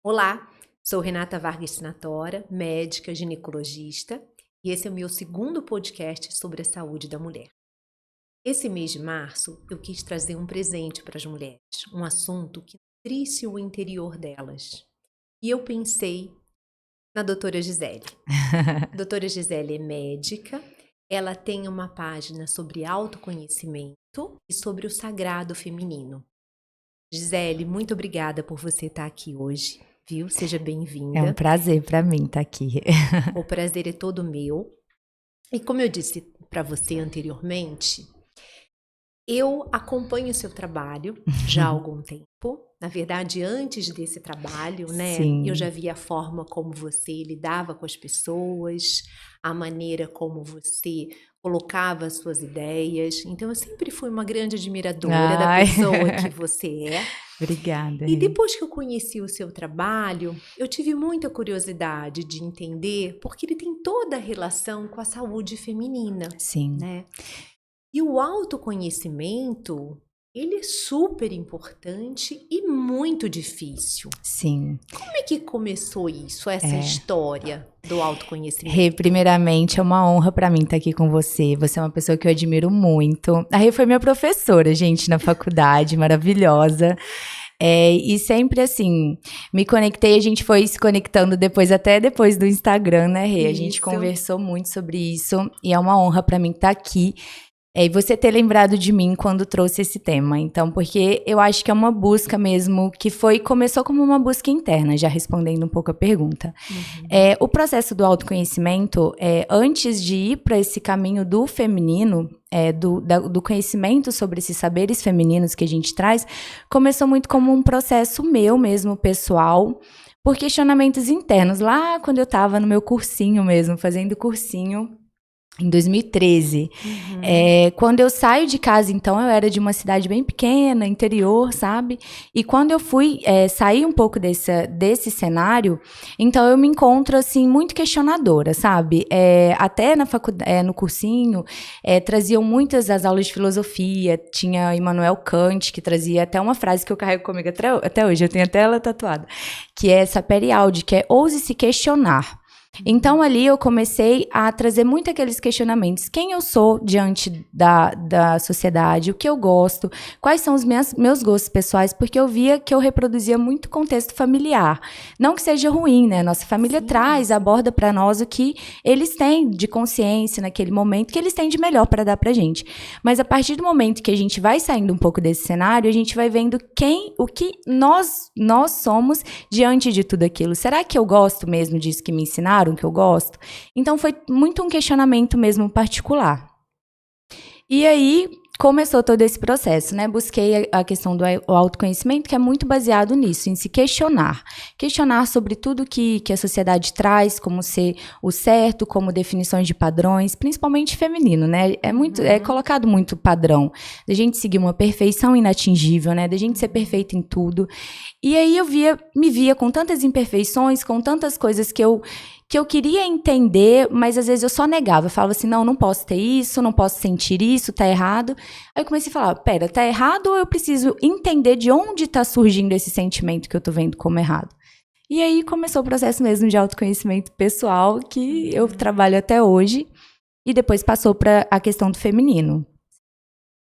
Olá, sou Renata Vargas Sinatora, médica ginecologista, e esse é o meu segundo podcast sobre a saúde da mulher. Esse mês de março, eu quis trazer um presente para as mulheres, um assunto que nutrisse o interior delas. E eu pensei na doutora Gisele. A doutora Gisele é médica, ela tem uma página sobre autoconhecimento e sobre o sagrado feminino. Gisele, muito obrigada por você estar aqui hoje, viu? Seja bem-vinda. É um prazer para mim estar aqui. O prazer é todo meu. E como eu disse para você anteriormente, eu acompanho o seu trabalho já há algum tempo. Na verdade, antes desse trabalho, né? Sim. Eu já via a forma como você lidava com as pessoas, a maneira como você colocava as suas ideias. Então, eu sempre fui uma grande admiradora da pessoa que você é. Obrigada. E depois que eu conheci o seu trabalho, eu tive muita curiosidade de entender, porque ele tem toda a relação com a saúde feminina. Sim. Né? E o autoconhecimento, ele é super importante e muito difícil. Sim. Como é que começou isso, essa história do autoconhecimento? Rê, primeiramente, é uma honra para mim estar aqui com você. Você é uma pessoa que eu admiro muito. A Rê foi minha professora, gente, na faculdade, maravilhosa. E sempre assim, me conectei, a gente foi se conectando até depois do Instagram, né, Rê? A gente conversou muito sobre isso e é uma honra para mim estar aqui. E você ter lembrado de mim quando trouxe esse tema. Então, porque eu acho que é uma busca mesmo que começou como uma busca interna, já respondendo um pouco a pergunta. O processo do autoconhecimento, antes de ir para esse caminho do feminino, do conhecimento sobre esses saberes femininos que a gente traz, começou muito como um processo meu mesmo, pessoal, por questionamentos internos. Lá quando eu estava no meu cursinho mesmo, fazendo cursinho, em 2013. Quando eu saio de casa, então, eu era de uma cidade bem pequena, interior, sabe? E quando eu fui sair um pouco desse cenário, então eu me encontro, assim, muito questionadora, sabe? Até na faculdade, no cursinho, traziam muitas as aulas de filosofia, tinha Immanuel Kant, que trazia até uma frase que eu carrego comigo até hoje, eu tenho até ela tatuada, que é Sapere Aude, que é ouse se questionar. Então, ali eu comecei a trazer muito aqueles questionamentos. Quem eu sou diante da sociedade, o que eu gosto, quais são os meus gostos pessoais, porque eu via que eu reproduzia muito contexto familiar. Não que seja ruim, né? Nossa família aborda para nós o que eles têm de consciência naquele momento, que eles têm de melhor para dar pra gente. Mas a partir do momento que a gente vai saindo um pouco desse cenário, a gente vai vendo o que nós somos diante de tudo aquilo. Será que eu gosto mesmo disso que me ensinaram? Que eu gosto. Então foi muito um questionamento mesmo particular. E aí começou todo esse processo, né? Busquei a questão do autoconhecimento, que é muito baseado nisso, em se questionar. Questionar sobre tudo que a sociedade traz, como ser o certo, como definições de padrões, principalmente feminino, né? É colocado muito padrão, da gente seguir uma perfeição inatingível, né? Da gente ser perfeita em tudo. E aí eu me via com tantas imperfeições, com tantas coisas que eu queria entender, mas às vezes eu só negava. Eu falava assim, não posso ter isso, não posso sentir isso, tá errado. Aí eu comecei a falar, pera, tá errado ou eu preciso entender de onde tá surgindo esse sentimento que eu tô vendo como errado? E aí começou o processo mesmo de autoconhecimento pessoal, que eu trabalho até hoje, e depois passou para a questão do feminino.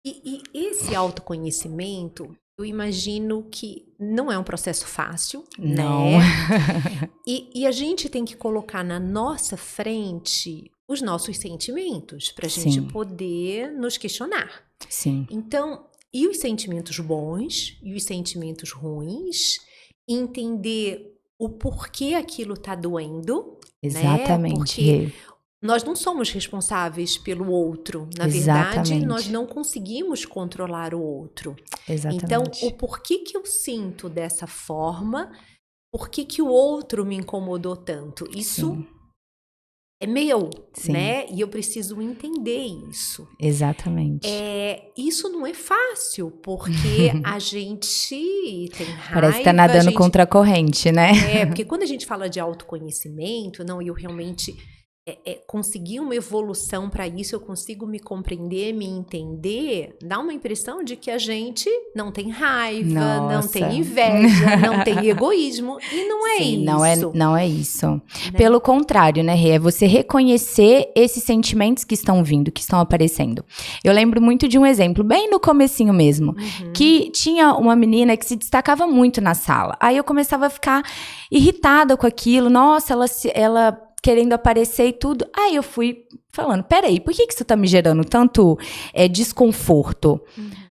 E esse autoconhecimento, eu imagino que não é um processo fácil, não, né? E a gente tem que colocar na nossa frente os nossos sentimentos para a gente poder nos questionar. Sim. Então, e os sentimentos bons e os sentimentos ruins, entender o porquê aquilo tá doendo. Exatamente. Né? Porque nós não somos responsáveis pelo outro. Na verdade, nós não conseguimos controlar o outro. Exatamente. Então, o porquê que eu sinto dessa forma, por que o outro me incomodou tanto? Isso é meu, né? E eu preciso entender isso. Exatamente. Isso não é fácil, porque a gente tem raiva. Parece que tá nadando contra a corrente, né? Porque quando a gente fala de autoconhecimento, eu realmente conseguir uma evolução para isso, eu consigo me compreender, me entender, dá uma impressão de que a gente não tem raiva, não tem inveja, não tem egoísmo, e não é Sim, isso. Não é isso. Né? Pelo contrário, né, Rê? É você reconhecer esses sentimentos que estão vindo, que estão aparecendo. Eu lembro muito de um exemplo, bem no comecinho mesmo, que tinha uma menina que se destacava muito na sala. Aí eu começava a ficar irritada com aquilo. Nossa, ela querendo aparecer e tudo. Aí eu fui falando, peraí, por que isso tá me gerando tanto desconforto?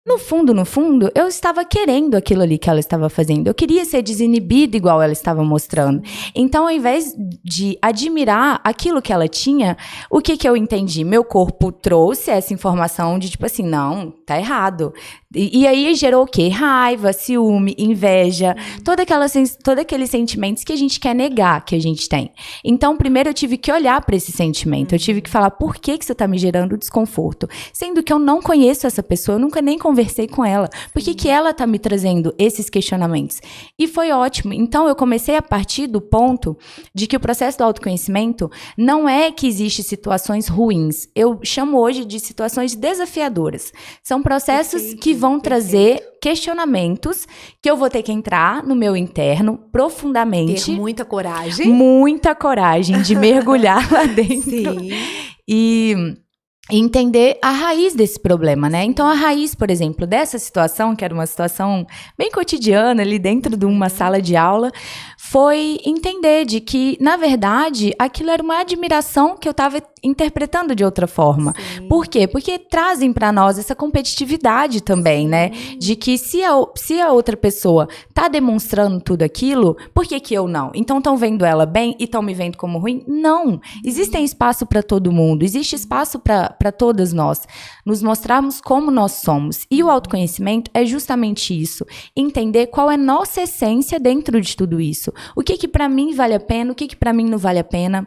No fundo, eu estava querendo aquilo ali que ela estava fazendo. Eu queria ser desinibida igual ela estava mostrando. Então, ao invés de admirar aquilo que ela tinha, o que eu entendi? Meu corpo trouxe essa informação de tipo assim, não, tá errado. E aí gerou o quê? Raiva, ciúme, inveja, todos aqueles sentimentos que a gente quer negar que a gente tem. Então, primeiro eu tive que olhar para esse sentimento. Eu tive que falar, por que isso tá me gerando desconforto? Sendo que eu não conheço essa pessoa, eu nunca nem conversei com ela. Por que ela tá me trazendo esses questionamentos? E foi ótimo. Então, eu comecei a partir do ponto de que o processo do autoconhecimento não é que existem situações ruins. Eu chamo hoje de situações desafiadoras. São processos que vão trazer questionamentos que eu vou ter que entrar no meu interno profundamente. Ter muita coragem. Muita coragem de mergulhar lá dentro. Sim. E entender a raiz desse problema, né? Então, a raiz, por exemplo, dessa situação, que era uma situação bem cotidiana ali dentro de uma sala de aula, foi entender de que, na verdade, aquilo era uma admiração que eu estava interpretando de outra forma. Sim. Por quê? Porque trazem para nós essa competitividade também, sim, né? De que se a outra pessoa tá demonstrando tudo aquilo, por que eu não? Então estão vendo ela bem e estão me vendo como ruim? Não. Existem espaço para todo mundo, existe espaço para todas nós. Nos mostrarmos como nós somos. E o autoconhecimento é justamente isso. Entender qual é a nossa essência dentro de tudo isso. O que para mim vale a pena, o que para mim não vale a pena.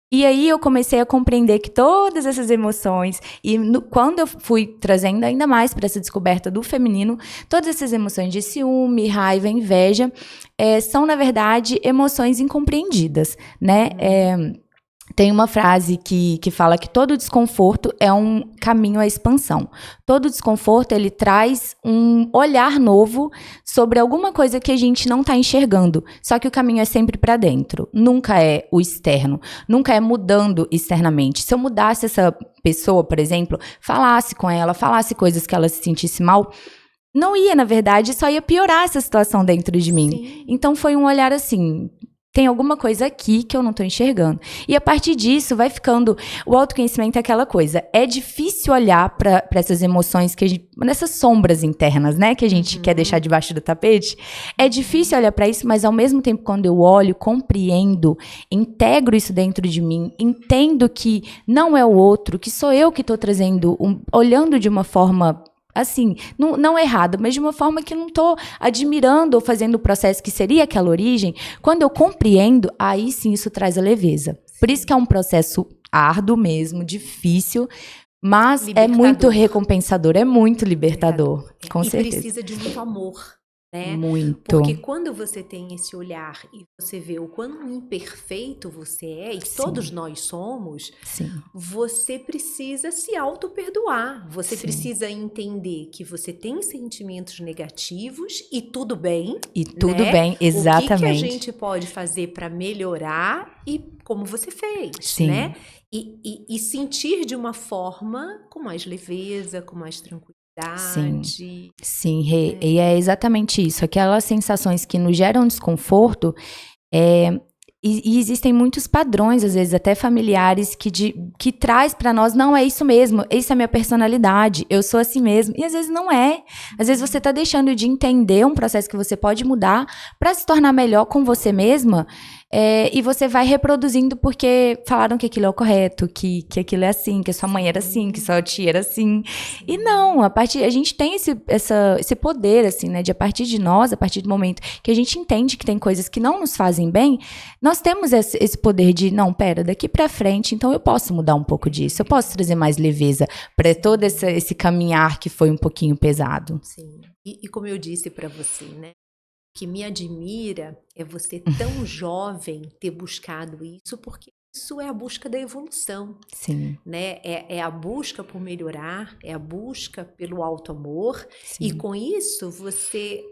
E aí eu comecei a compreender que todas essas emoções, e quando eu fui trazendo ainda mais para essa descoberta do feminino, todas essas emoções de ciúme, raiva, inveja, são, na verdade, emoções incompreendidas, né? Tem uma frase que fala que todo desconforto é um caminho à expansão. Todo desconforto, ele traz um olhar novo sobre alguma coisa que a gente não está enxergando. Só que o caminho é sempre para dentro. Nunca é o externo. Nunca é mudando externamente. Se eu mudasse essa pessoa, por exemplo, falasse com ela, falasse coisas que ela se sentisse mal, não ia, na verdade, só ia piorar essa situação dentro de mim. Sim. Então foi um olhar assim... Tem alguma coisa aqui que eu não estou enxergando. E a partir disso vai ficando... O autoconhecimento é aquela coisa. É difícil olhar para essas emoções, nessas sombras internas, né? Que a gente quer deixar debaixo do tapete. É difícil olhar para isso, mas ao mesmo tempo, quando eu olho, compreendo, integro isso dentro de mim, entendo que não é o outro, que sou eu que estou trazendo, olhando de uma forma... assim, não errada, mas de uma forma que não estou admirando ou fazendo o processo que seria aquela origem, quando eu compreendo, aí sim isso traz a leveza. Por isso que é um processo árduo mesmo, difícil, mas libertador. É muito recompensador, é muito libertador, com certeza. E precisa de muito amor. Né? Muito. Porque quando você tem esse olhar e você vê o quão imperfeito você é, e sim, todos nós somos, sim, você precisa se auto-perdoar. Você sim, precisa entender que você tem sentimentos negativos e tudo bem. E tudo né? bem, exatamente. O que a gente pode fazer para melhorar e como você fez, sim, né? E sentir de uma forma com mais leveza, com mais tranquilidade. Sim, Rê, e é exatamente isso. Aquelas sensações que nos geram desconforto, e existem muitos padrões, às vezes até familiares, que traz para nós, não, é isso mesmo, essa é a minha personalidade, eu sou assim mesmo. E às vezes não é. Às vezes você está deixando de entender um processo que você pode mudar para se tornar melhor com você mesma. E você vai reproduzindo porque falaram que aquilo é o correto, que aquilo é assim, que a sua mãe era assim, que sua tia era assim. E não, a gente tem esse poder, assim, né, de a partir de nós, a partir do momento que a gente entende que tem coisas que não nos fazem bem, nós temos esse poder de, não, pera, daqui pra frente, então eu posso mudar um pouco disso, eu posso trazer mais leveza para todo esse caminhar que foi um pouquinho pesado. Sim, e como eu disse para você, né, que me admira é você tão jovem ter buscado isso, porque Isso é a busca da evolução, Sim. né? É a busca por melhorar, é a busca pelo auto-amor. Sim. E com isso você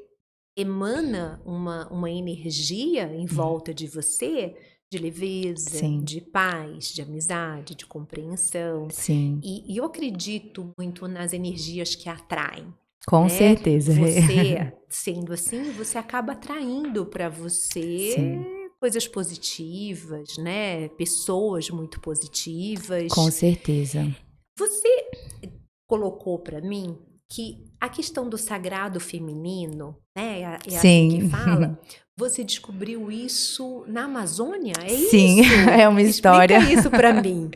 emana uma energia em volta de você de leveza, Sim. de paz, de amizade, de compreensão. Sim. E eu acredito muito nas energias que atraem. Com né? certeza. Você, sendo assim, você acaba atraindo para você Sim. coisas positivas, né? Pessoas muito positivas. Com certeza. Você colocou para mim que a questão do sagrado feminino, né? É assim que fala. Você descobriu isso na Amazônia? É Sim, isso? é uma história. Explica isso para mim.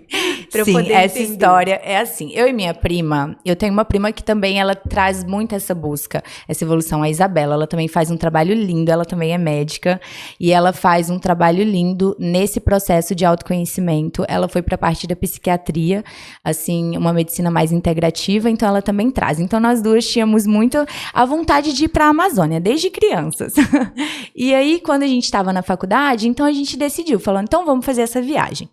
Pra eu Sim, poder essa entender. história é assim. Eu e minha prima, eu tenho uma prima que também ela traz muito essa busca, essa evolução. A Isabela, ela também faz um trabalho lindo, ela também é médica e ela faz um trabalho lindo nesse processo de autoconhecimento. Ela foi para a parte da psiquiatria, assim, uma medicina mais integrativa, então ela também traz. Então nós duas tínhamos muito a vontade de ir para a Amazônia desde crianças. E aí, quando a gente estava na faculdade, então a gente decidiu, falando, então vamos fazer essa viagem.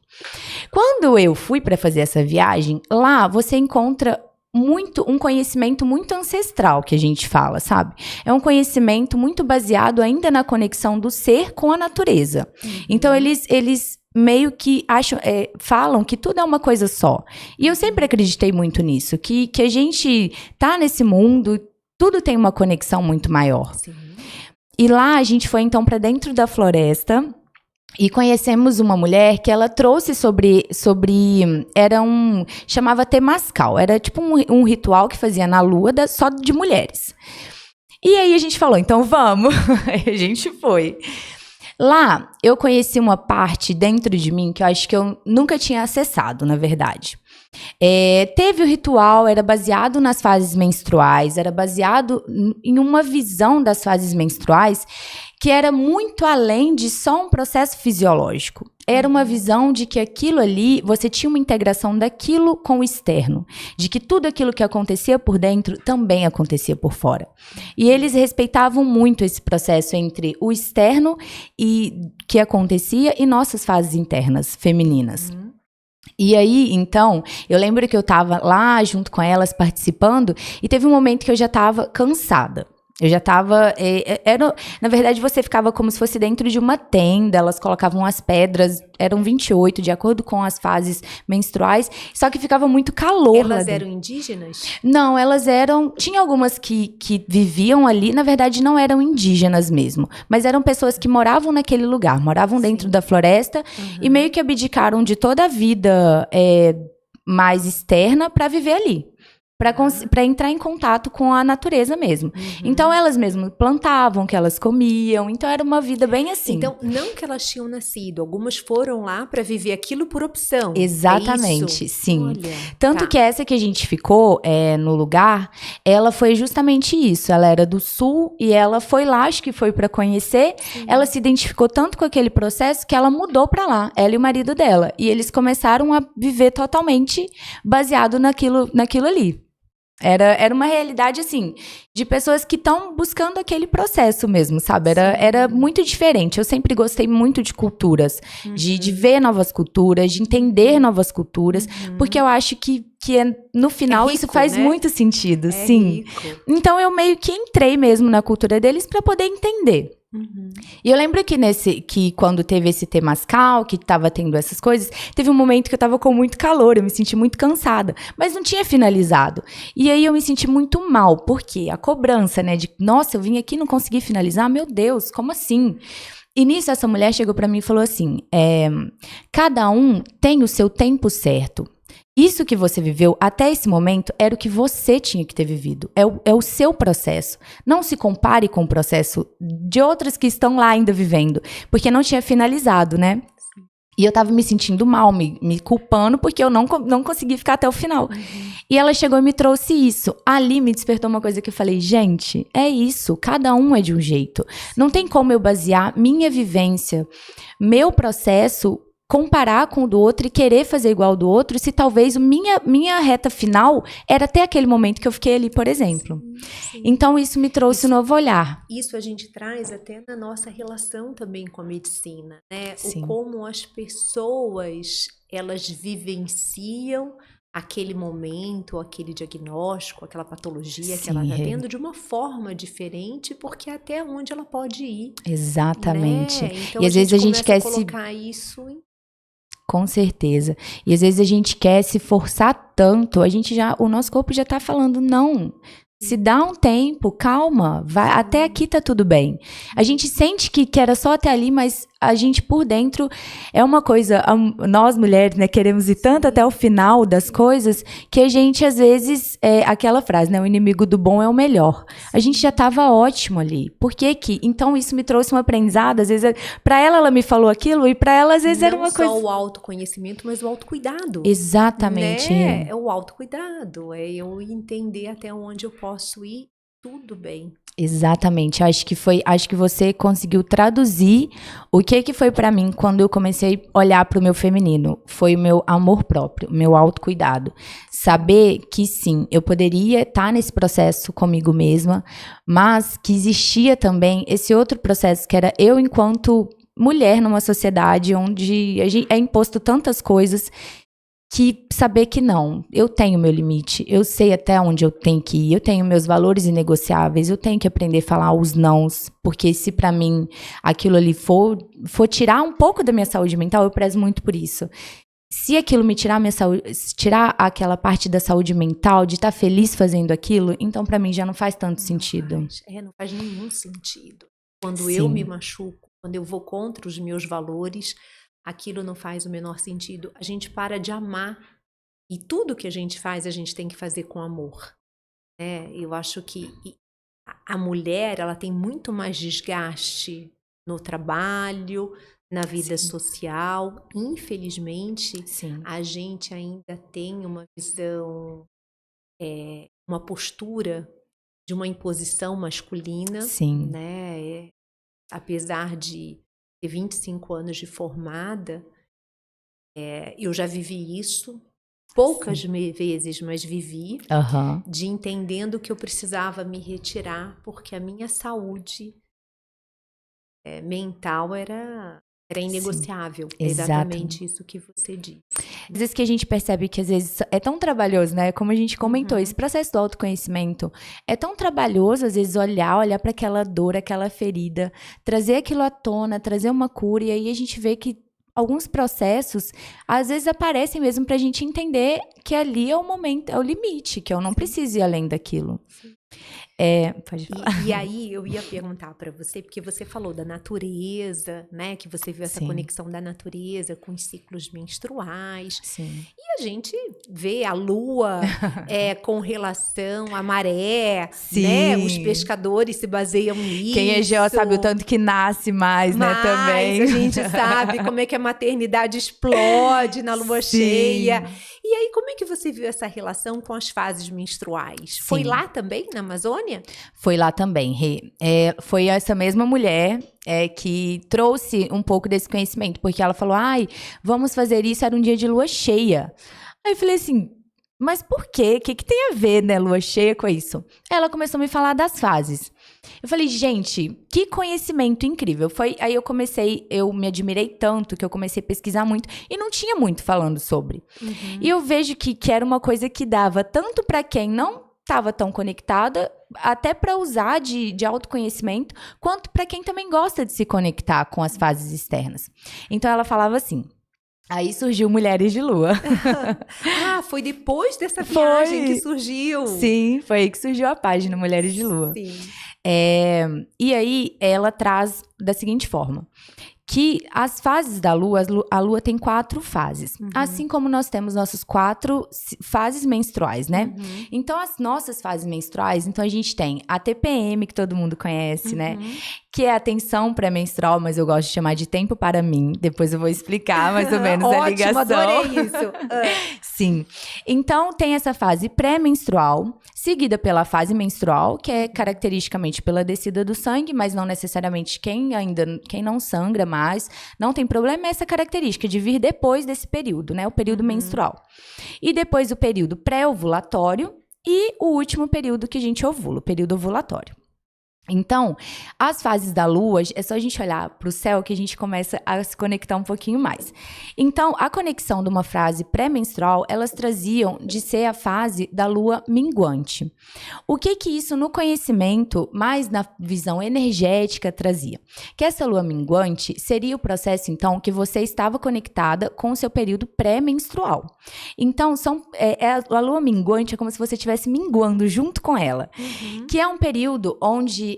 Quando eu fui para fazer essa viagem, lá você encontra um conhecimento muito ancestral que a gente fala, sabe? É um conhecimento muito baseado ainda na conexão do ser com a natureza. Então, eles meio que falam que tudo é uma coisa só. E eu sempre acreditei muito nisso, que a gente tá nesse mundo, tudo tem uma conexão muito maior. Sim. E lá a gente foi então para dentro da floresta e conhecemos uma mulher que ela trouxe chamava Temascal, era tipo um ritual que fazia na lua só de mulheres. E aí a gente falou, então vamos, aí a gente foi. Lá eu conheci uma parte dentro de mim que eu acho que eu nunca tinha acessado, na verdade. Teve o ritual, era baseado nas fases menstruais, era baseado em uma visão das fases menstruais que era muito além de só um processo fisiológico. Era uma visão de que aquilo ali, você tinha uma integração daquilo com o externo, de que tudo aquilo que acontecia por dentro também acontecia por fora. E eles respeitavam muito esse processo entre o externo que acontecia e nossas fases internas, femininas. E aí, então, eu lembro que eu tava lá junto com elas, participando, e teve um momento que eu já tava cansada. Eu já tava... na verdade, você ficava como se fosse dentro de uma tenda, elas colocavam as pedras, eram 28, de acordo com as fases menstruais, só que ficava muito calor. Elas eram indígenas? Não, elas eram... Tinha algumas que viviam ali, na verdade, não eram indígenas mesmo, mas eram pessoas que moravam naquele lugar, moravam dentro da floresta e meio que abdicaram de toda a vida mais externa para viver ali. Para entrar em contato com a natureza mesmo. Então, elas mesmas plantavam, que elas comiam. Então, era uma vida bem assim. Então, não que elas tinham nascido. Algumas foram lá para viver aquilo por opção. Exatamente, sim. Olha, tanto que essa que a gente ficou no lugar, ela foi justamente isso. Ela era do sul e ela foi lá, acho que foi para conhecer. Ela se identificou tanto com aquele processo que ela mudou para lá, ela e o marido dela. E eles começaram a viver totalmente baseado naquilo ali. Era uma realidade, assim, de pessoas que estão buscando aquele processo mesmo, sabe? Era muito diferente. Eu sempre gostei muito de culturas, de ver novas culturas, de entender novas culturas, porque eu acho que no final rico, isso faz muito sentido, sim. Rico. Então eu meio que entrei mesmo na cultura deles para poder entender. E eu lembro que quando teve esse Temascal, que tava tendo essas coisas, teve um momento que eu tava com muito calor, eu me senti muito cansada, mas não tinha finalizado. E aí eu me senti muito mal, porque a cobrança, né, de, nossa, eu vim aqui e não consegui finalizar, meu Deus, como assim? E nisso essa mulher chegou pra mim e falou assim, cada um tem o seu tempo certo. Isso que você viveu até esse momento era o que você tinha que ter vivido. É o seu processo. Não se compare com o processo de outras que estão lá ainda vivendo. Porque não tinha finalizado, né? E eu tava me sentindo mal, me culpando, porque eu não consegui ficar até o final. E ela chegou e me trouxe isso. Ali me despertou uma coisa que eu falei, gente, é isso. Cada um é de um jeito. Não tem como eu basear minha vivência, meu processo comparar com o do outro e querer fazer igual ao do outro, se talvez minha reta final era até aquele momento que eu fiquei ali, por exemplo. Sim. Então, isso me trouxe um novo olhar. Isso a gente traz até na nossa relação também com a medicina, né? Sim. O como as pessoas, elas vivenciam aquele momento, aquele diagnóstico, aquela patologia que ela está tendo de uma forma diferente, porque até onde ela pode ir. Exatamente. Né? Então, e às vezes a gente quer colocar isso em... Com certeza. E às vezes a gente quer se forçar tanto, o nosso corpo já tá falando, não, se dá um tempo, calma, vai, até aqui tá tudo bem. A gente sente que era só até ali, mas a gente por dentro é uma coisa, nós mulheres, né, queremos ir tanto até o final das coisas, que a gente às vezes, aquela frase, né, o inimigo do bom é o melhor. A gente já tava ótimo ali. Por que que? Então isso me trouxe um aprendizado, às vezes, pra ela me falou aquilo, e pra ela às vezes era uma coisa... Não só o autoconhecimento, mas o autocuidado. Exatamente. Né? É o autocuidado, é eu entender até onde eu posso ir, tudo bem. Exatamente, acho que você conseguiu traduzir o que foi pra mim quando eu comecei a olhar pro meu feminino. Foi o meu amor próprio, o meu autocuidado. Saber que sim, eu poderia estar nesse processo comigo mesma, mas que existia também esse outro processo que era eu enquanto mulher numa sociedade onde é imposto tantas coisas, que saber que não, eu tenho meu limite, eu sei até onde eu tenho que ir, eu tenho meus valores inegociáveis, eu tenho que aprender a falar os nãos, porque se pra mim aquilo ali for tirar um pouco da minha saúde mental, eu prezo muito por isso. Se aquilo me tirar minha saúde, tirar aquela parte da saúde mental, de estar feliz fazendo aquilo, então pra mim já não faz tanto sentido. Não faz nenhum sentido. Quando Sim. eu me machuco, quando eu vou contra os meus valores, aquilo não faz o menor sentido. A gente para de amar. E tudo que a gente faz, a gente tem que fazer com amor. Eu acho que a mulher, ela tem muito mais desgaste no trabalho, na vida social. Infelizmente, Sim. a gente ainda tem uma visão, uma postura de uma imposição masculina. Sim. Né? Apesar de ter 25 anos de formada, eu já vivi isso, poucas vezes, mas vivi, de entendendo que eu precisava me retirar, porque a minha saúde mental era inegociável. Sim, é exatamente isso que você disse. Às vezes que a gente percebe que às vezes é tão trabalhoso, né? Como a gente comentou, esse processo do autoconhecimento é tão trabalhoso, às vezes olhar para aquela dor, aquela ferida, trazer aquilo à tona, trazer uma cura, e aí a gente vê que alguns processos, às vezes aparecem mesmo pra gente entender que ali é o momento, é o limite, que eu não preciso ir além daquilo. Pode falar. E aí eu ia perguntar para você, porque você falou da natureza, né? Que você viu essa conexão da natureza com os ciclos menstruais. Sim. E a gente vê a lua com relação à maré, né? Os pescadores se baseiam nisso. Quem é Geo sabe o tanto que nasce mais, né? Também. A gente sabe como é que a maternidade explode na lua cheia. E aí, como é que você viu essa relação com as fases menstruais? Foi lá também, na Amazônia? Foi lá também, Rê. Foi essa mesma mulher que trouxe um pouco desse conhecimento, porque ela falou, vamos fazer isso, era um dia de lua cheia. Aí eu falei assim, mas por quê? O que tem a ver, né, lua cheia com isso? Ela começou a me falar das fases. Eu falei, gente, que conhecimento incrível. Aí eu me admirei tanto que eu comecei a pesquisar muito e não tinha muito falando sobre. E eu vejo que era uma coisa que dava tanto para quem não estava tão conectada, até para usar de autoconhecimento, quanto para quem também gosta de se conectar com as fases externas. Então ela falava assim, aí surgiu Mulheres de Lua. Foi depois dessa viagem que surgiu. Sim, foi aí que surgiu a página Mulheres de Lua. Sim. E aí ela traz da seguinte forma, que as fases da Lua, a Lua tem 4 fases. Assim como nós temos nossas 4 fases menstruais, né? Então, as nossas fases menstruais, então a gente tem a TPM, que todo mundo conhece, né? Que é a tensão pré-menstrual, mas eu gosto de chamar de tempo para mim. Depois eu vou explicar mais ou menos a ligação. Ótimo, adorei isso. Sim. Então, tem essa fase pré-menstrual, seguida pela fase menstrual, que é caracteristicamente pela descida do sangue, mas não necessariamente quem não sangra mais, não tem problema, é essa característica de vir depois desse período, né? O período menstrual. E depois o período pré-ovulatório e o último período que a gente ovula, o período ovulatório. Então, as fases da lua, é só a gente olhar para o céu que a gente começa a se conectar um pouquinho mais. Então, a conexão de uma fase pré-menstrual, elas traziam de ser a fase da lua minguante. O que isso no conhecimento, mais na visão energética, trazia? Que essa lua minguante seria o processo, então, que você estava conectada com o seu período pré-menstrual. Então, a lua minguante é como se você estivesse minguando junto com ela, que é um período onde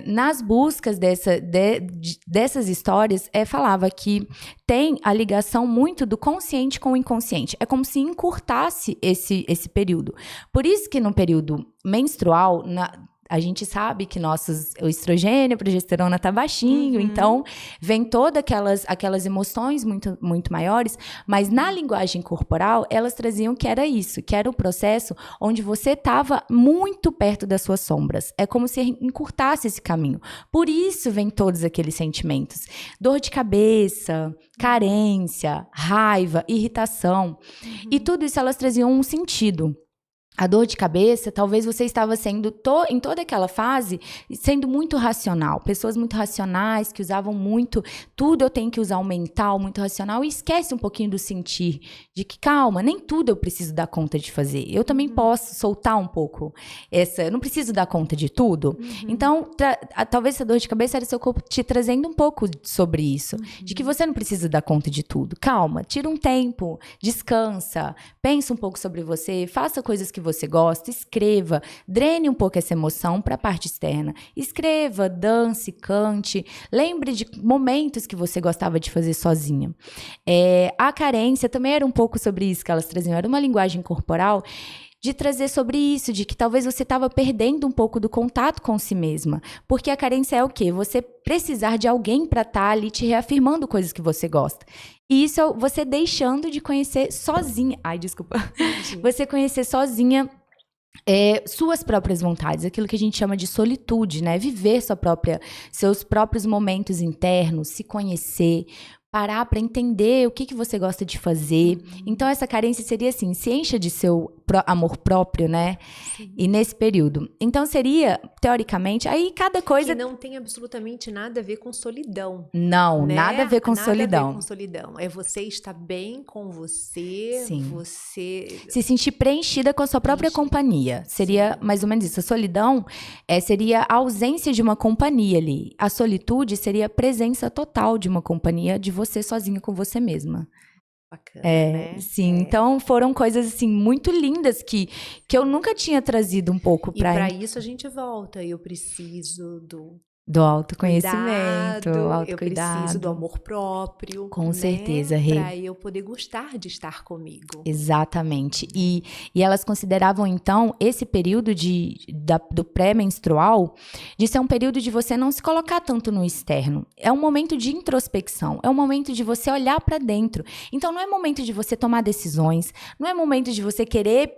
nas buscas dessas histórias, falava que tem a ligação muito do consciente com o inconsciente. É como se encurtasse esse período. Por isso que no período menstrual, a gente sabe que o estrogênio, a progesterona tá baixinho, então vem todas aquelas emoções muito, muito maiores, mas na linguagem corporal, elas traziam que era isso, que era o processo onde você estava muito perto das suas sombras. É como se encurtasse esse caminho. Por isso vem todos aqueles sentimentos. Dor de cabeça, carência, raiva, irritação. E tudo isso elas traziam um sentido. A dor de cabeça, talvez você estava sendo, em toda aquela fase, sendo muito racional. Pessoas muito racionais, que usavam muito, tudo eu tenho que usar o mental, muito racional, e esquece um pouquinho do sentir, de que, calma, nem tudo eu preciso dar conta de fazer. Eu também posso soltar um pouco eu não preciso dar conta de tudo. Então, talvez essa dor de cabeça era seu corpo te trazendo um pouco sobre isso, de que você não precisa dar conta de tudo. Calma, tira um tempo, descansa, pensa um pouco sobre você, faça coisas que você gosta, escreva, drene um pouco essa emoção para a parte externa. Escreva, dance, cante, lembre de momentos que você gostava de fazer sozinha. A carência também era um pouco sobre isso que elas traziam, era uma linguagem corporal de trazer sobre isso, de que talvez você estava perdendo um pouco do contato com si mesma. Porque a carência é o quê? Você precisar de alguém para estar ali te reafirmando coisas que você gosta. E isso é você deixando de conhecer sozinha. Ai, desculpa. Você conhecer sozinha suas próprias vontades, aquilo que a gente chama de solitude, né? Viver seus próprios momentos internos, se conhecer, parar para entender o que você gosta de fazer. Então, essa carência seria assim, se encha de seu amor próprio, né? Sim. E nesse período. Então, seria, teoricamente, aí cada coisa... Que não tem absolutamente nada a ver com solidão. Não, né? Nada a ver com solidão. Nada a ver com solidão. É você estar bem com você, Sim. você... Se sentir preenchida com a sua própria companhia. Seria mais ou menos isso. A solidão seria a ausência de uma companhia ali. A solitude seria a presença total de uma companhia, de você sozinha com você mesma. Bacana, né? Sim, então foram coisas assim muito lindas que eu nunca tinha trazido um pouco para... E para isso a gente volta. Eu preciso do autoconhecimento, autocuidado. Eu preciso do amor próprio. Com certeza, Rê. Para eu poder gostar de estar comigo. Exatamente. E elas consideravam, então, esse período do pré-menstrual de ser um período de você não se colocar tanto no externo. É um momento de introspecção. É um momento de você olhar para dentro. Então, não é momento de você tomar decisões. Não é momento de você querer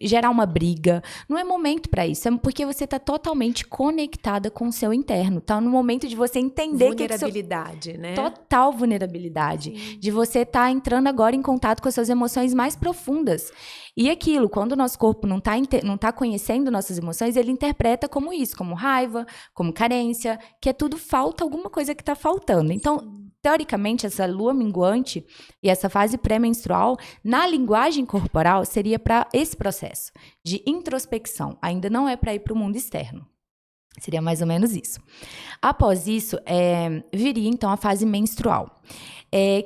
gerar uma briga. Não é momento para isso. É porque você está totalmente conectada com o seu interno. Tá no momento de você entender vulnerabilidade, né? Total vulnerabilidade. Sim. De você estar entrando agora em contato com as suas emoções mais profundas. E aquilo, quando o nosso corpo não tá conhecendo nossas emoções, ele interpreta como isso, como raiva, como carência, que é tudo falta, alguma coisa que está faltando. Então, teoricamente, essa lua minguante e essa fase pré-menstrual, na linguagem corporal, seria para esse processo de introspecção. Ainda não é para ir para o mundo externo. Seria mais ou menos isso. Após isso, viria então a fase menstrual.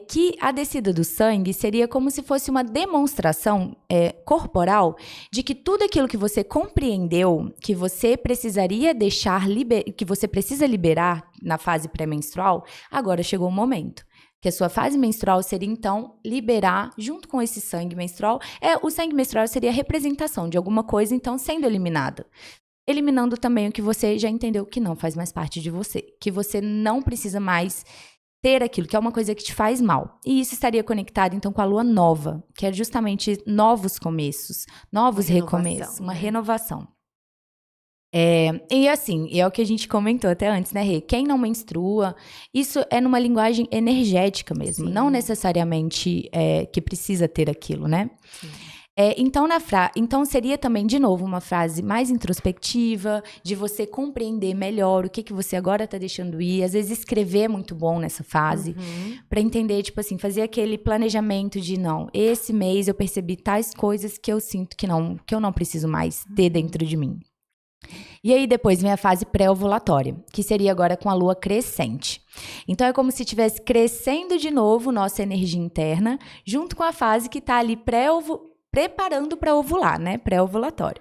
Que a descida do sangue seria como se fosse uma demonstração corporal de que tudo aquilo que você compreendeu, que você precisaria que você precisa liberar na fase pré-menstrual, agora chegou o momento. Que a sua fase menstrual seria, então, liberar, junto com esse sangue menstrual, o sangue menstrual seria a representação de alguma coisa, então, sendo eliminada. Eliminando também o que você já entendeu que não faz mais parte de você. Que você não precisa mais ter aquilo, que é uma coisa que te faz mal. E isso estaria conectado, então, com a lua nova, que é justamente novos começos, novos recomeços, uma renovação. E assim, é o que a gente comentou até antes, né, Rê? Quem não menstrua, isso é numa linguagem energética mesmo, Sim. não necessariamente que precisa ter aquilo, né? Sim. Então seria também, de novo, uma frase mais introspectiva, de você compreender melhor o que você agora tá deixando ir. Às vezes escrever é muito bom nessa fase, pra entender, tipo assim, fazer aquele planejamento de, não, esse mês eu percebi tais coisas que eu sinto que eu não preciso mais ter dentro de mim. E aí depois vem a fase pré-ovulatória, que seria agora com a lua crescente. Então é como se estivesse crescendo de novo nossa energia interna, junto com a fase que tá ali preparando para ovular, né? Pré-ovulatório.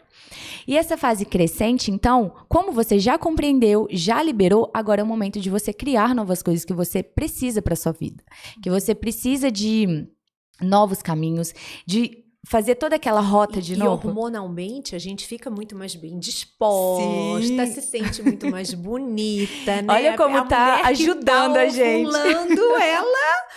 E essa fase crescente, então, como você já compreendeu, já liberou, agora é o momento de você criar novas coisas que você precisa para sua vida. Que você precisa de novos caminhos, de fazer toda aquela rota de novo. E hormonalmente a gente fica muito mais bem disposta, se sente muito mais bonita, né? Olha como tá ajudando a gente. Ovulando, ela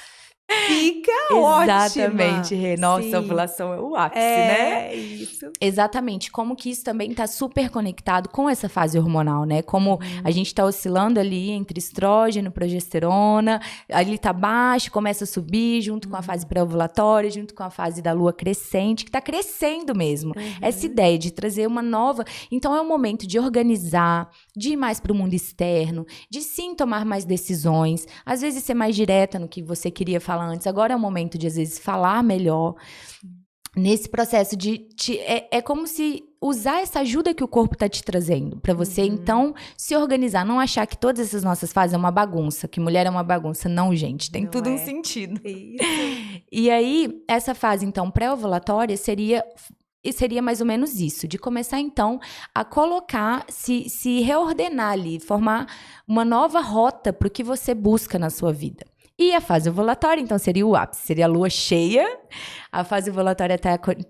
fica ótima. Exatamente, Rê. Nossa, a ovulação é o ápice, né? É isso. Exatamente. Como que isso também tá super conectado com essa fase hormonal, né? Como a gente tá oscilando ali entre estrógeno, progesterona, ali tá baixo, começa a subir junto com a fase pré-ovulatória, junto com a fase da lua crescente, que tá crescendo mesmo. Essa ideia de trazer uma nova... Então é um momento de organizar, de ir mais pro mundo externo, de sim tomar mais decisões, às vezes ser mais direta no que você queria falar antes. Agora é o momento de, às vezes, falar melhor. Nesse processo é como se usar essa ajuda que o corpo tá te trazendo pra você, então, se organizar. Não achar que todas essas nossas fases é uma bagunça, que mulher é uma bagunça. Não, gente, tem tudo um sentido. Isso. E aí, essa fase, então, pré-ovulatória seria mais ou menos isso, de começar, então, a colocar, se reordenar ali, formar uma nova rota pro que você busca na sua vida. E a fase ovulatória, então, seria o ápice, seria a lua cheia. A fase ovulatória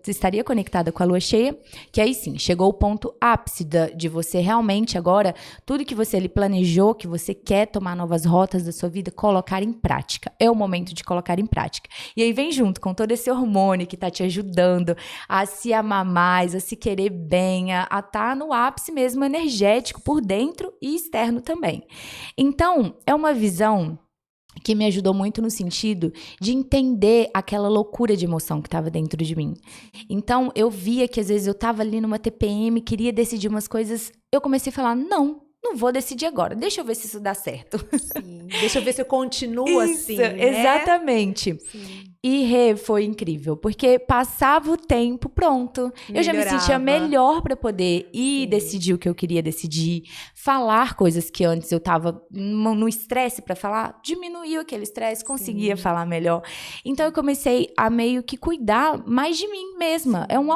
estaria conectada com a lua cheia, que aí sim, chegou o ponto ápice de você realmente agora, tudo que você ali planejou, que você quer tomar novas rotas da sua vida, colocar em prática. É o momento de colocar em prática. E aí vem junto com todo esse hormônio que tá te ajudando a se amar mais, a se querer bem, a estar no ápice mesmo energético, por dentro e externo também. Então, é uma visão que me ajudou muito no sentido de entender aquela loucura de emoção que estava dentro de mim. Então, eu via que às vezes eu estava ali numa TPM, queria decidir umas coisas, eu comecei a falar, não vou decidir agora, deixa eu ver se isso dá certo. Sim, deixa eu ver se eu continuo assim, né? Exatamente. Sim. E foi incrível, porque passava o tempo, pronto. Melhorava. Eu já me sentia melhor para poder ir decidir o que eu queria decidir, falar coisas que antes eu tava no estresse para falar, diminuiu aquele estresse, conseguia falar melhor. Então eu comecei a meio que cuidar mais de mim mesma. É um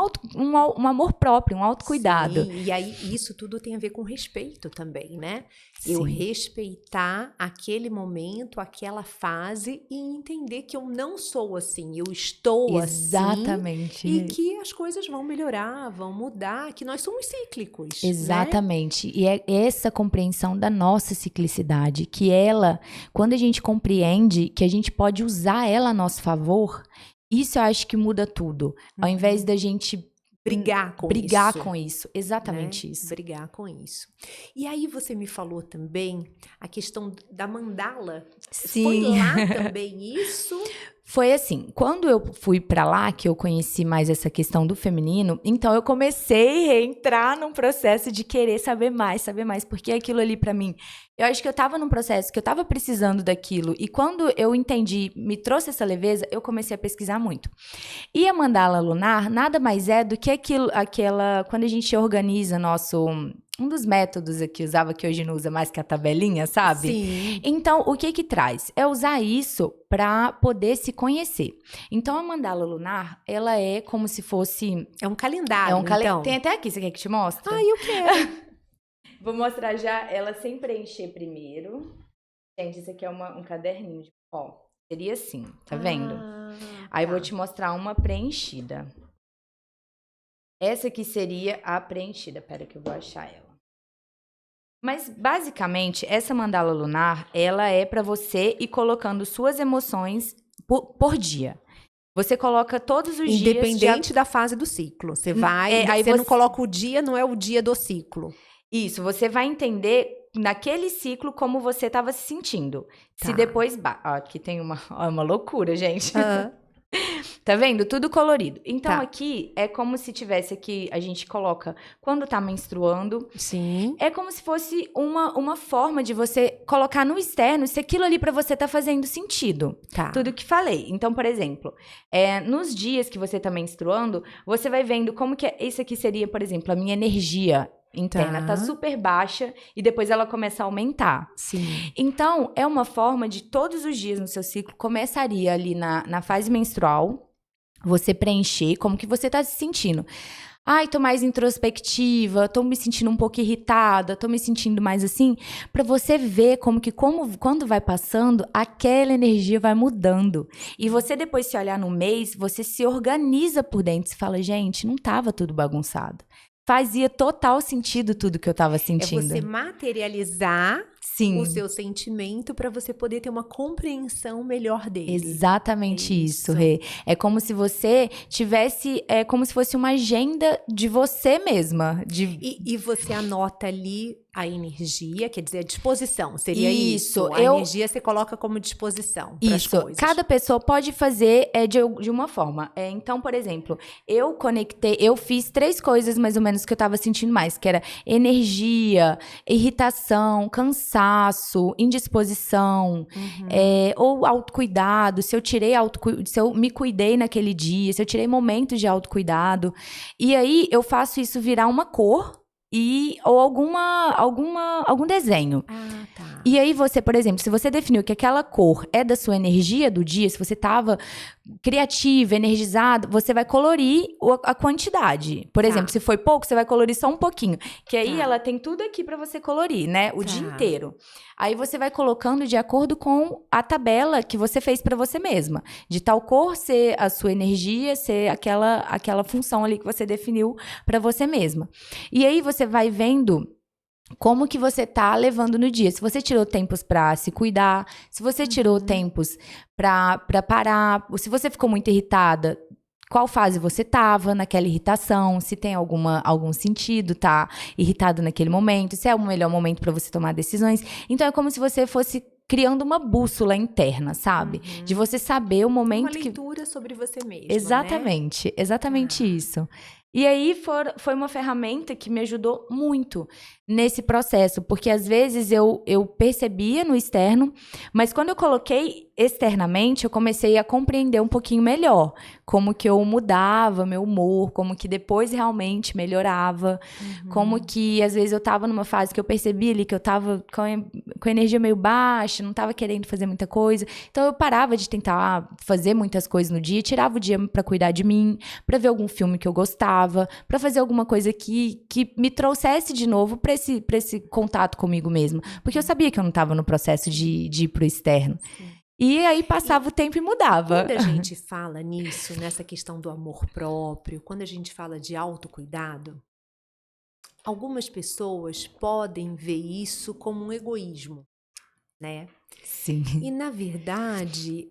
amor próprio, um autocuidado. Sim, e aí isso tudo tem a ver com respeito também, né? Sim. Eu respeitar aquele momento, aquela fase e entender que eu não sou assim, eu estou Exatamente. assim e que as coisas vão melhorar, vão mudar, que nós somos cíclicos. Exatamente. Né? E é essa compreensão da nossa ciclicidade, que ela, quando a gente compreende que a gente pode usar ela a nosso favor, isso eu acho que muda tudo. Ao invés da gente brigar com isso. Exatamente, né? isso. Brigar com isso. E aí você me falou também a questão da mandala. Sim. Foi lá também isso? Foi assim, quando eu fui pra lá, que eu conheci mais essa questão do feminino, então eu comecei a entrar num processo de querer saber mais, porque aquilo ali pra mim, eu acho que eu tava num processo que eu tava precisando daquilo, e quando eu entendi, me trouxe essa leveza, eu comecei a pesquisar muito. E a mandala lunar nada mais é do que quando a gente organiza um dos métodos que usava, que hoje não usa mais, que é a tabelinha, sabe? Sim. Então, o que traz? É usar isso para poder se conhecer. Então, a mandala lunar, ela é como se fosse... É um calendário, então. Tem até aqui, você quer que te mostre? Ah, eu quero. Vou mostrar já ela sem preencher primeiro. Gente, isso aqui é um caderninho. Ó, seria assim, tá vendo? Aí, vou te mostrar uma preenchida. Essa aqui seria a preenchida. Pera que eu vou achar ela. Mas, basicamente, essa mandala lunar, ela é para você ir colocando suas emoções por dia. Você coloca todos os dias... Independente da fase do ciclo. Você vai... aí você não coloca o dia, não é o dia do ciclo. Isso, você vai entender naquele ciclo como você estava se sentindo. Tá. Se depois... Aqui tem uma loucura, gente. Ah, Tá vendo? Tudo colorido. Então, tá. aqui é como se tivesse aqui, a gente coloca quando tá menstruando. Sim. É como se fosse uma forma de você colocar no externo se aquilo ali pra você tá fazendo sentido. Tá. Tudo que falei. Então, por exemplo, nos dias que você tá menstruando, você vai vendo como que isso aqui seria, por exemplo, a minha energia interna tá super baixa e depois ela começa a aumentar. Sim. Então, é uma forma de todos os dias no seu ciclo, começaria ali na fase menstrual, você preencher como que você tá se sentindo. Ai, tô mais introspectiva, tô me sentindo um pouco irritada, tô me sentindo mais assim, pra você ver como quando vai passando, aquela energia vai mudando. E você depois se olhar no mês, você se organiza por dentro, você fala, gente, não tava tudo bagunçado. Fazia total sentido tudo que eu tava sentindo. É você materializar Sim. o seu sentimento para você poder ter uma compreensão melhor dele. Exatamente isso, isso. Rê. É como se você tivesse, como se fosse uma agenda de você mesma. E você anota ali a energia, quer dizer, a disposição, seria isso? A eu- energia você coloca como disposição para as Isso, coisas. cada pessoa pode fazer de uma forma. Então, por exemplo, eu fiz 3 coisas mais ou menos que eu tava sentindo mais, que era energia, irritação, cansaço, indisposição, ou autocuidado, se eu me cuidei naquele dia, se eu tirei momentos de autocuidado. E aí, eu faço isso virar uma cor ou algum desenho. Ah, tá. E aí você, por exemplo, se você definiu que aquela cor é da sua energia do dia, se você estava criativa, energizado, você vai colorir a quantidade. Por exemplo, se foi pouco, você vai colorir só um pouquinho. Que aí ela tem tudo aqui para você colorir, né? O dia inteiro. Aí você vai colocando de acordo com a tabela que você fez para você mesma. De tal cor ser a sua energia, ser aquela função ali que você definiu para você mesma. E aí você vai vendo como que você tá levando no dia. Se você tirou tempos pra se cuidar, se você tirou tempos pra parar, se você ficou muito irritada, qual fase você tava naquela irritação, se tem algum sentido tá irritado naquele momento, se é o melhor momento pra você tomar decisões. Então é como se você fosse criando uma bússola interna, sabe? De você saber o momento uma leitura sobre você mesma, Exatamente, né? exatamente isso. E aí foi uma ferramenta que me ajudou muito nesse processo, porque às vezes eu percebia no externo, mas quando eu coloquei externamente, eu comecei a compreender um pouquinho melhor como que eu mudava meu humor, como que depois realmente melhorava, como que às vezes eu tava numa fase que eu percebia ali que eu tava com a energia meio baixa, não tava querendo fazer muita coisa, então eu parava de tentar fazer muitas coisas no dia, tirava o dia pra cuidar de mim, pra ver algum filme que eu gostava, pra fazer alguma coisa que me trouxesse de novo pra esse contato comigo mesma. Porque eu sabia que eu não tava no processo de ir pro externo. E aí passava o tempo e mudava. Quando a gente fala nisso, nessa questão do amor próprio, quando a gente fala de autocuidado, algumas pessoas podem ver isso como um egoísmo, né? Sim. E, na verdade,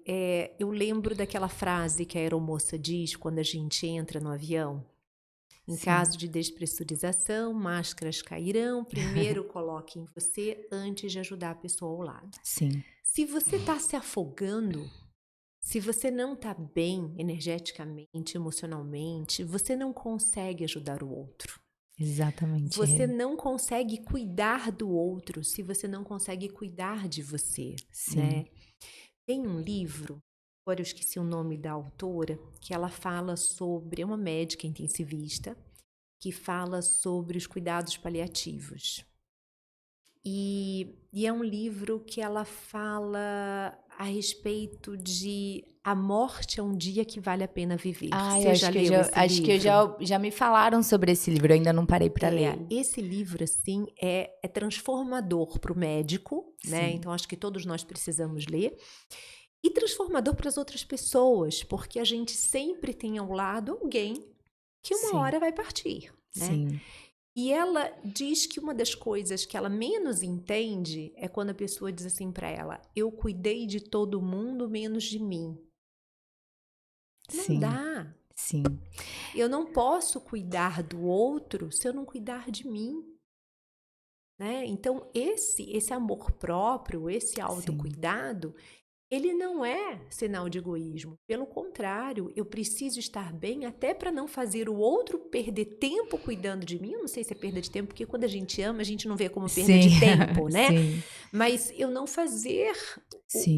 eu lembro daquela frase que a aeromoça diz quando a gente entra no avião. Em caso de despressurização, máscaras cairão. Primeiro coloque em você antes de ajudar a pessoa ao lado. Sim. Se você está se afogando, se você não está bem energeticamente, emocionalmente, você não consegue ajudar o outro. Exatamente. Você não consegue cuidar do outro se você não consegue cuidar de você, Sim. né? Tem um livro, agora eu esqueci o nome da autora, que ela fala sobre, é uma médica intensivista, que fala sobre os cuidados paliativos. E é um livro que ela fala a respeito de a morte é um dia que vale a pena viver. Você já leu esse livro? Que já me falaram sobre esse livro, eu ainda não parei para ler. Esse livro, assim, é transformador para o médico, né? Então, acho que todos nós precisamos ler. E transformador para as outras pessoas, porque a gente sempre tem ao lado alguém que uma hora vai partir, né? Sim. E ela diz que uma das coisas que ela menos entende é quando a pessoa diz assim para ela: eu cuidei de todo mundo menos de mim. Não dá. Sim. Eu não posso cuidar do outro se eu não cuidar de mim. né? Então, esse amor próprio, esse autocuidado, ele não é sinal de egoísmo. Pelo contrário, eu preciso estar bem até para não fazer o outro perder tempo cuidando de mim. Eu não sei se é perda de tempo, porque quando a gente ama, a gente não vê como perda de tempo, né? Sim. Mas eu não fazer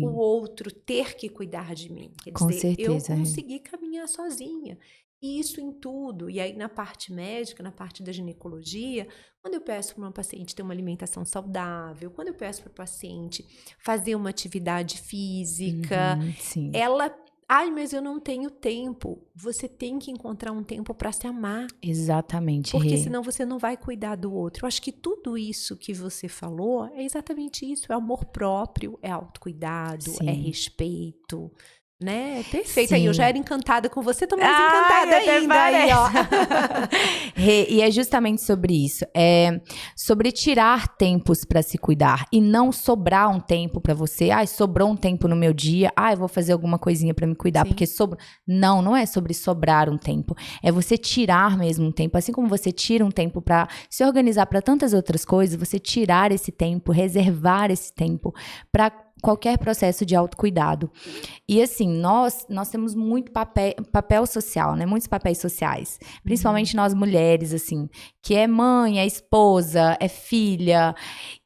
o outro ter que cuidar de mim. Quer Com dizer, certeza, eu consegui caminhar sozinha. E isso em tudo. E aí, na parte médica, na parte da ginecologia, quando eu peço para uma paciente ter uma alimentação saudável, quando eu peço para o paciente fazer uma atividade física, sim. ela... Ai, mas eu não tenho tempo. Você tem que encontrar um tempo para se amar. Exatamente. Porque senão você não vai cuidar do outro. Eu acho que tudo isso que você falou é exatamente isso. É amor próprio, é autocuidado, é respeito. Né? Perfeito. Aí eu já era encantada com você, tô mais encantada ainda. Aí, ó. E é justamente sobre isso. É sobre tirar tempos para se cuidar e não sobrar um tempo para você. Ai, sobrou um tempo no meu dia. Ai, eu vou fazer alguma coisinha para me cuidar. Sim. Porque não é sobre sobrar um tempo. É você tirar mesmo um tempo. Assim como você tira um tempo para se organizar para tantas outras coisas, você tirar esse tempo, reservar esse tempo para qualquer processo de autocuidado. E assim, nós temos muito papel social, né? Muitos papéis sociais. Principalmente nós mulheres, assim, que é mãe, é esposa, é filha,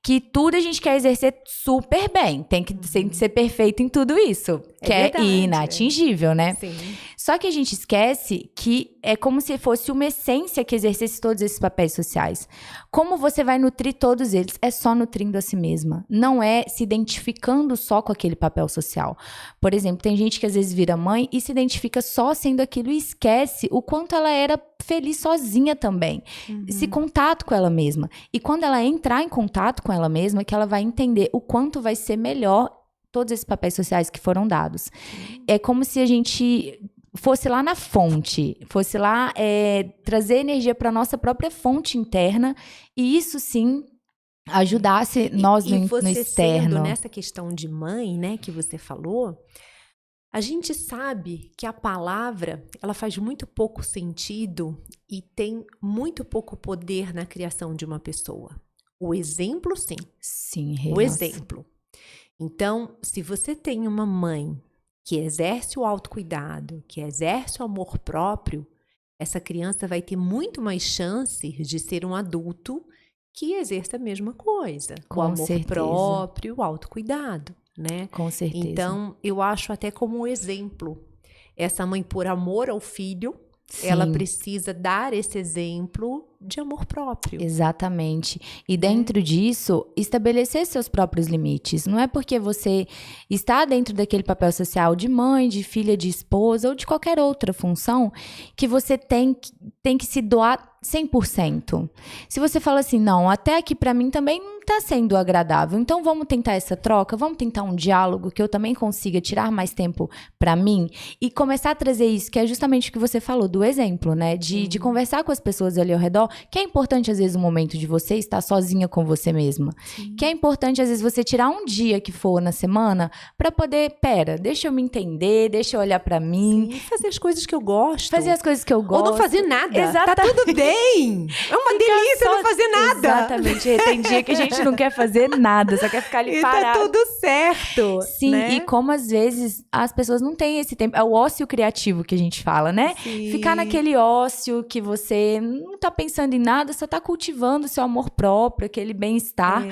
que tudo a gente quer exercer super bem. Tem que ser perfeito em tudo isso. Que é inatingível, né? Sim. Só que a gente esquece que é como se fosse uma essência que exercesse todos esses papéis sociais. Como você vai nutrir todos eles? É só nutrindo a si mesma. Não é se identificando só com aquele papel social. Por exemplo, tem gente que às vezes vira mãe e se identifica só sendo aquilo e esquece o quanto ela era feliz sozinha também. Esse contato com ela mesma. E quando ela entrar em contato com ela mesma, que ela vai entender o quanto vai ser melhor todos esses papéis sociais que foram dados. É como se a gente fosse lá na fonte, fosse lá trazer energia para nossa própria fonte interna, e isso sim ajudasse nós no você externo. Sendo nessa questão de mãe, né, que você falou, a gente sabe que a palavra, ela faz muito pouco sentido e tem muito pouco poder na criação de uma pessoa. O exemplo, sim. Sim, o exemplo. Então, se você tem uma mãe que exerce o autocuidado, que exerce o amor próprio, essa criança vai ter muito mais chances de ser um adulto que exerça a mesma coisa. Com o amor certeza. próprio, o autocuidado, né? Com certeza. Então, eu acho até como exemplo. Essa mãe, por amor ao filho, Sim. ela precisa dar esse exemplo de amor próprio. Exatamente. E dentro disso, estabelecer seus próprios limites. Não é porque você está dentro daquele papel social de mãe, de filha, de esposa ou de qualquer outra função que você tem que se doar 100%. Se você fala assim, não, até aqui pra mim também não tá sendo agradável, então vamos tentar essa troca, vamos tentar um diálogo que eu também consiga tirar mais tempo pra mim e começar a trazer isso, que é justamente o que você falou, do exemplo, né? De conversar com as pessoas ali ao redor, que é importante às vezes o momento de você estar sozinha com você mesma. Sim. Que é importante às vezes você tirar um dia que for na semana pra poder, deixa eu me entender, deixa eu olhar pra mim. Sim, fazer as coisas que eu gosto. Fazer as coisas que eu gosto. Ou não fazer nada. Exatamente. Tá tudo bem. É uma delícia não fazer nada. Exatamente. Tem dia que a gente não quer fazer nada, só quer ficar ali e parado. Tá tudo certo. Sim, né? E como às vezes as pessoas não têm esse tempo. É o ócio criativo que a gente fala, né? Sim. Ficar naquele ócio que você não tá pensando em nada, só tá cultivando o seu amor próprio, aquele bem-estar.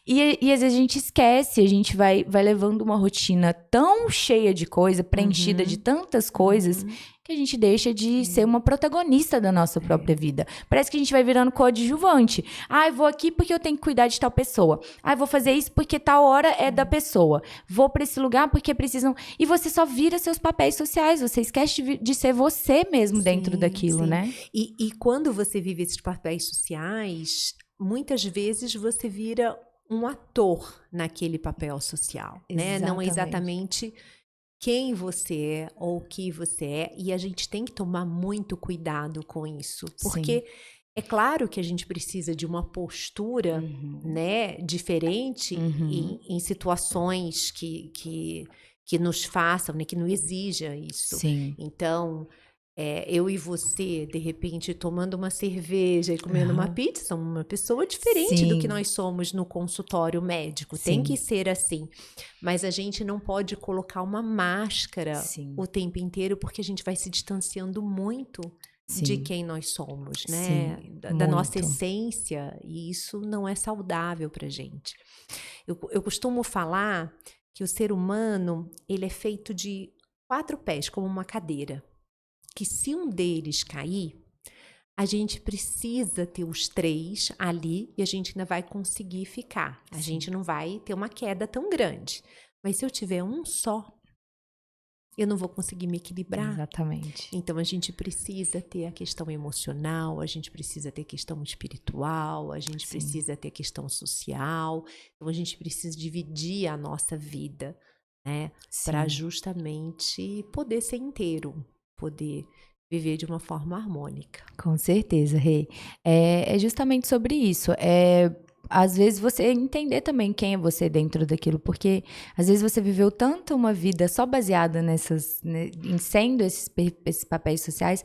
E às vezes a gente esquece, a gente vai levando uma rotina tão cheia de coisa, preenchida de tantas coisas, que a gente deixa de ser uma protagonista da nossa própria vida. Parece que a gente vai virando coadjuvante. Eu vou aqui porque eu tenho que cuidar de tal pessoa. Eu vou fazer isso porque tal hora é da pessoa. Vou para esse lugar porque precisam... E você só vira seus papéis sociais. Você esquece de ser você mesmo dentro daquilo, né? E quando você vive esses papéis sociais, muitas vezes você vira um ator naquele papel social, né? Não é exatamente quem você é ou o que você é, e a gente tem que tomar muito cuidado com isso, porque é claro que a gente precisa de uma postura, né, diferente em situações que nos façam, né, que não exija isso. Sim. Então, Eu e você, de repente, tomando uma cerveja e comendo uma pizza, somos uma pessoa diferente do que nós somos no consultório médico. Tem que ser assim. Mas a gente não pode colocar uma máscara o tempo inteiro, porque a gente vai se distanciando muito de quem nós somos, né? Da nossa essência. E isso não é saudável pra gente. Eu costumo falar que o ser humano, ele é feito de 4 pés, como uma cadeira. Que se um deles cair, a gente precisa ter os 3 ali e a gente ainda vai conseguir ficar. A gente não vai ter uma queda tão grande. Mas se eu tiver um só, eu não vou conseguir me equilibrar. Exatamente. Então a gente precisa ter a questão emocional, a gente precisa ter a questão espiritual, a gente precisa ter a questão social. Então a gente precisa dividir a nossa vida, né? Para justamente poder ser inteiro. Poder viver de uma forma harmônica. Com certeza, Rê. É justamente sobre isso. Às vezes você entender também quem é você dentro daquilo, porque às vezes você viveu tanto uma vida só baseada em sendo esses papéis sociais,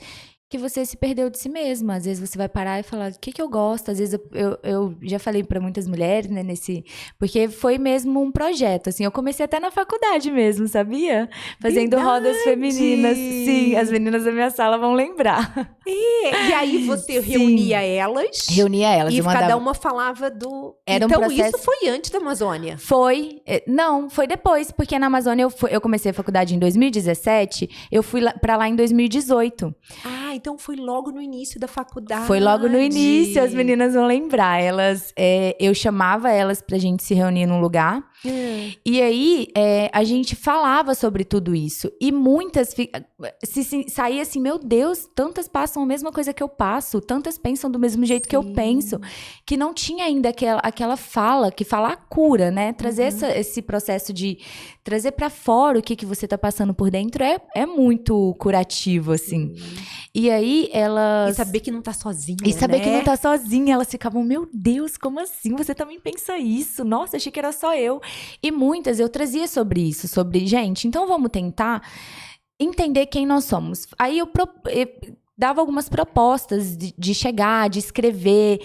que você se perdeu de si mesma. Às vezes você vai parar e falar, o que eu gosto? Às vezes eu já falei para muitas mulheres, né, porque foi mesmo um projeto, assim, eu comecei até na faculdade mesmo, sabia? Fazendo rodas femininas. Sim, as meninas da minha sala vão lembrar. E aí você reunia elas. E cada uma falava do... Era então um processo... isso foi antes da Amazônia? Não, foi depois, porque na Amazônia eu comecei a faculdade em 2017, eu fui para lá em 2018. Então foi logo no início da faculdade. Foi logo no início, as meninas vão lembrar. Eu chamava elas pra gente se reunir num lugar. E aí, a gente falava sobre tudo isso. E muitas saía assim, meu Deus, tantas passam a mesma coisa que eu passo. Tantas pensam do mesmo jeito que eu penso. Que não tinha ainda aquela fala, que fala a cura, né? Trazer esse processo de trazer pra fora o que você tá passando por dentro é muito curativo, assim. E aí, elas... E saber que não tá sozinha, E saber que não tá sozinha. Elas ficavam, meu Deus, como assim? Você também pensa isso? Nossa, achei que era só eu. E muitas eu trazia sobre isso, sobre... Gente, então vamos tentar entender quem nós somos. Aí eu dava algumas propostas de chegar, de escrever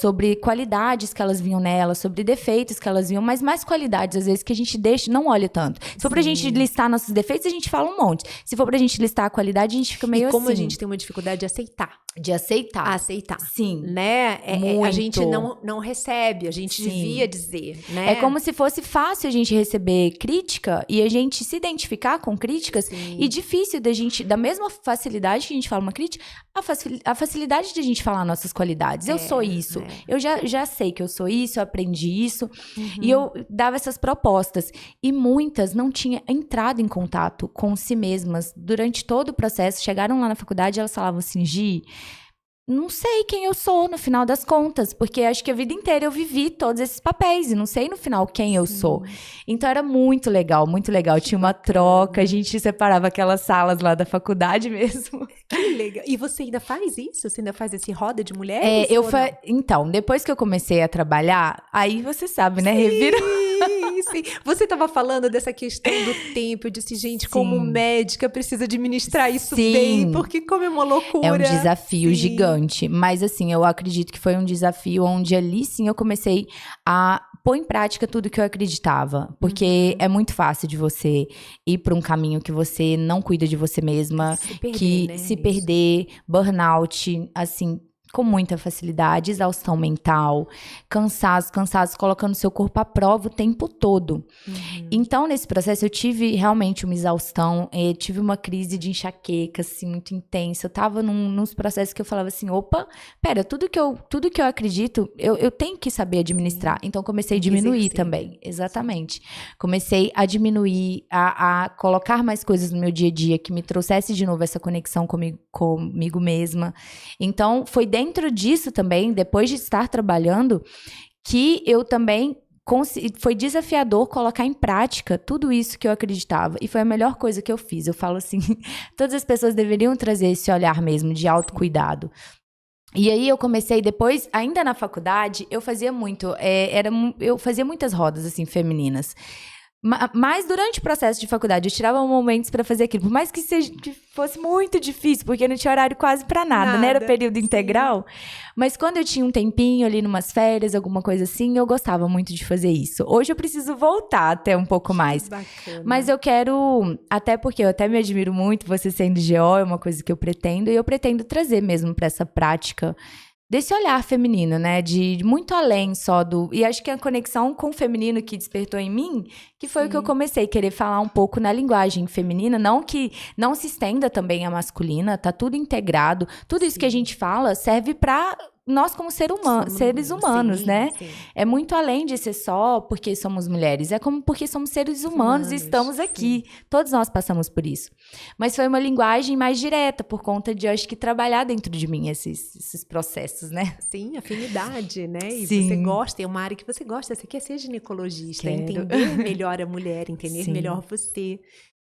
sobre qualidades que elas viam nela, sobre defeitos que elas viam, mas mais qualidades, às vezes, que a gente não olha tanto. Se for pra gente listar nossos defeitos, a gente fala um monte. Se for pra gente listar a qualidade, a gente fica meio assim. E como a gente tem uma dificuldade de aceitar. De aceitar. Aceitar. Sim. Né? A gente não recebe, a gente devia dizer, né? É como se fosse fácil a gente receber crítica e a gente se identificar com críticas e difícil da mesma facilidade que a gente fala uma crítica, a facilidade de a gente falar nossas qualidades. Eu sou isso. Eu já sei que eu sou isso, eu aprendi isso. E eu dava essas propostas. E muitas não tinham entrado em contato com si mesmas durante todo o processo. Chegaram lá na faculdade e elas falavam assim, Gi, não sei quem eu sou no final das contas, porque acho que a vida inteira eu vivi todos esses papéis e não sei no final quem eu sou. Então era muito legal, muito legal. Tinha uma troca, a gente separava aquelas salas lá da faculdade mesmo. Que legal. E você ainda faz isso? Você ainda faz esse roda de mulheres? Então, depois que eu comecei a trabalhar, aí você sabe, né? Revira. Sim. Você estava falando dessa questão do tempo. Eu disse, gente, como médica, precisa administrar isso bem, porque como é uma loucura. É um desafio gigante. Mas, assim, eu acredito que foi um desafio onde ali, sim, eu comecei a pôr em prática tudo que eu acreditava. Porque é muito fácil de você ir para um caminho que você não cuida de você mesma. Se perder, burnout, assim... com muita facilidade, exaustão mental, cansaço, colocando seu corpo à prova o tempo todo. Então, nesse processo, eu tive realmente uma exaustão, tive uma crise de enxaqueca, assim, muito intensa. Eu tava nos processos que eu falava assim, opa, pera, tudo que eu acredito, eu tenho que saber administrar. Então, comecei a diminuir também. Exatamente. Comecei a diminuir, a colocar mais coisas no meu dia a dia que me trouxesse de novo essa conexão comigo mesma. Então, foi dentro disso também, depois de estar trabalhando, que eu também foi desafiador colocar em prática tudo isso que eu acreditava. E foi a melhor coisa que eu fiz. Eu falo assim, todas as pessoas deveriam trazer esse olhar mesmo de autocuidado. E aí eu comecei depois, ainda na faculdade, eu fazia muito, eu fazia muitas rodas assim femininas. Mas durante o processo de faculdade, eu tirava momentos para fazer aquilo. Por mais que fosse muito difícil, porque não tinha horário quase para nada, né? Era período integral. Mas quando eu tinha um tempinho ali, numas férias, alguma coisa assim, eu gostava muito de fazer isso. Hoje eu preciso voltar até um pouco mais. Bacana. Mas eu quero, até porque eu até me admiro muito, você sendo GO, é uma coisa que eu pretendo. E eu pretendo trazer mesmo para essa prática desse olhar feminino, né? De muito além só do... E acho que a conexão com o feminino que despertou em mim, que foi o que eu comecei a querer falar um pouco na linguagem feminina. Não que não se estenda também a masculina, tá tudo integrado. Tudo isso que a gente fala serve para nós como seres humanos, né? Sim. É muito além de ser só porque somos mulheres. É como porque somos seres humanos e estamos aqui. Sim. Todos nós passamos por isso. Mas foi uma linguagem mais direta, por conta de, eu acho que, trabalhar dentro de mim esses processos, né? Sim, afinidade, né? E Sim. você gosta, é uma área que você gosta, você quer ser ginecologista, Quero. entender melhor a mulher, entender Sim. melhor você.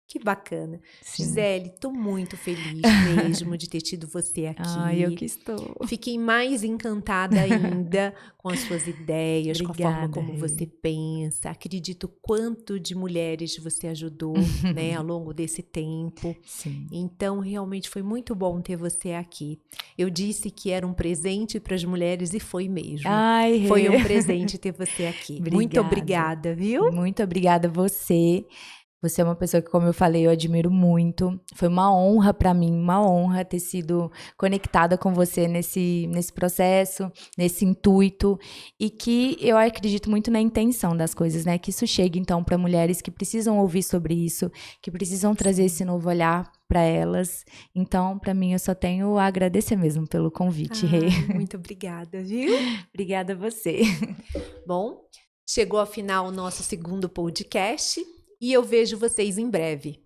Que bacana. Sim. Gisele, tô muito feliz mesmo de ter tido você aqui. Ai, eu que estou. Fiquei mais encantada ainda com as suas ideias, com a forma Obrigada, como Rê. você pensa. Acredito quanto de mulheres você ajudou, né, ao longo desse tempo. Sim. Então, realmente foi muito bom ter você aqui. Eu disse que era um presente para as mulheres e foi mesmo. Ai, Rê. Foi um presente ter você aqui. Muito obrigada, viu? Muito obrigada a você. Você é uma pessoa que, como eu falei, eu admiro muito. Foi uma honra para mim, uma honra ter sido conectada com você nesse processo, nesse intuito. E que eu acredito muito na intenção das coisas, né? Que isso chegue, então, para mulheres que precisam ouvir sobre isso, que precisam trazer esse novo olhar para elas. Então, para mim, eu só tenho a agradecer mesmo pelo convite, Rê. Muito obrigada, viu? Obrigada a você. Bom, chegou ao final o nosso segundo podcast. E eu vejo vocês em breve.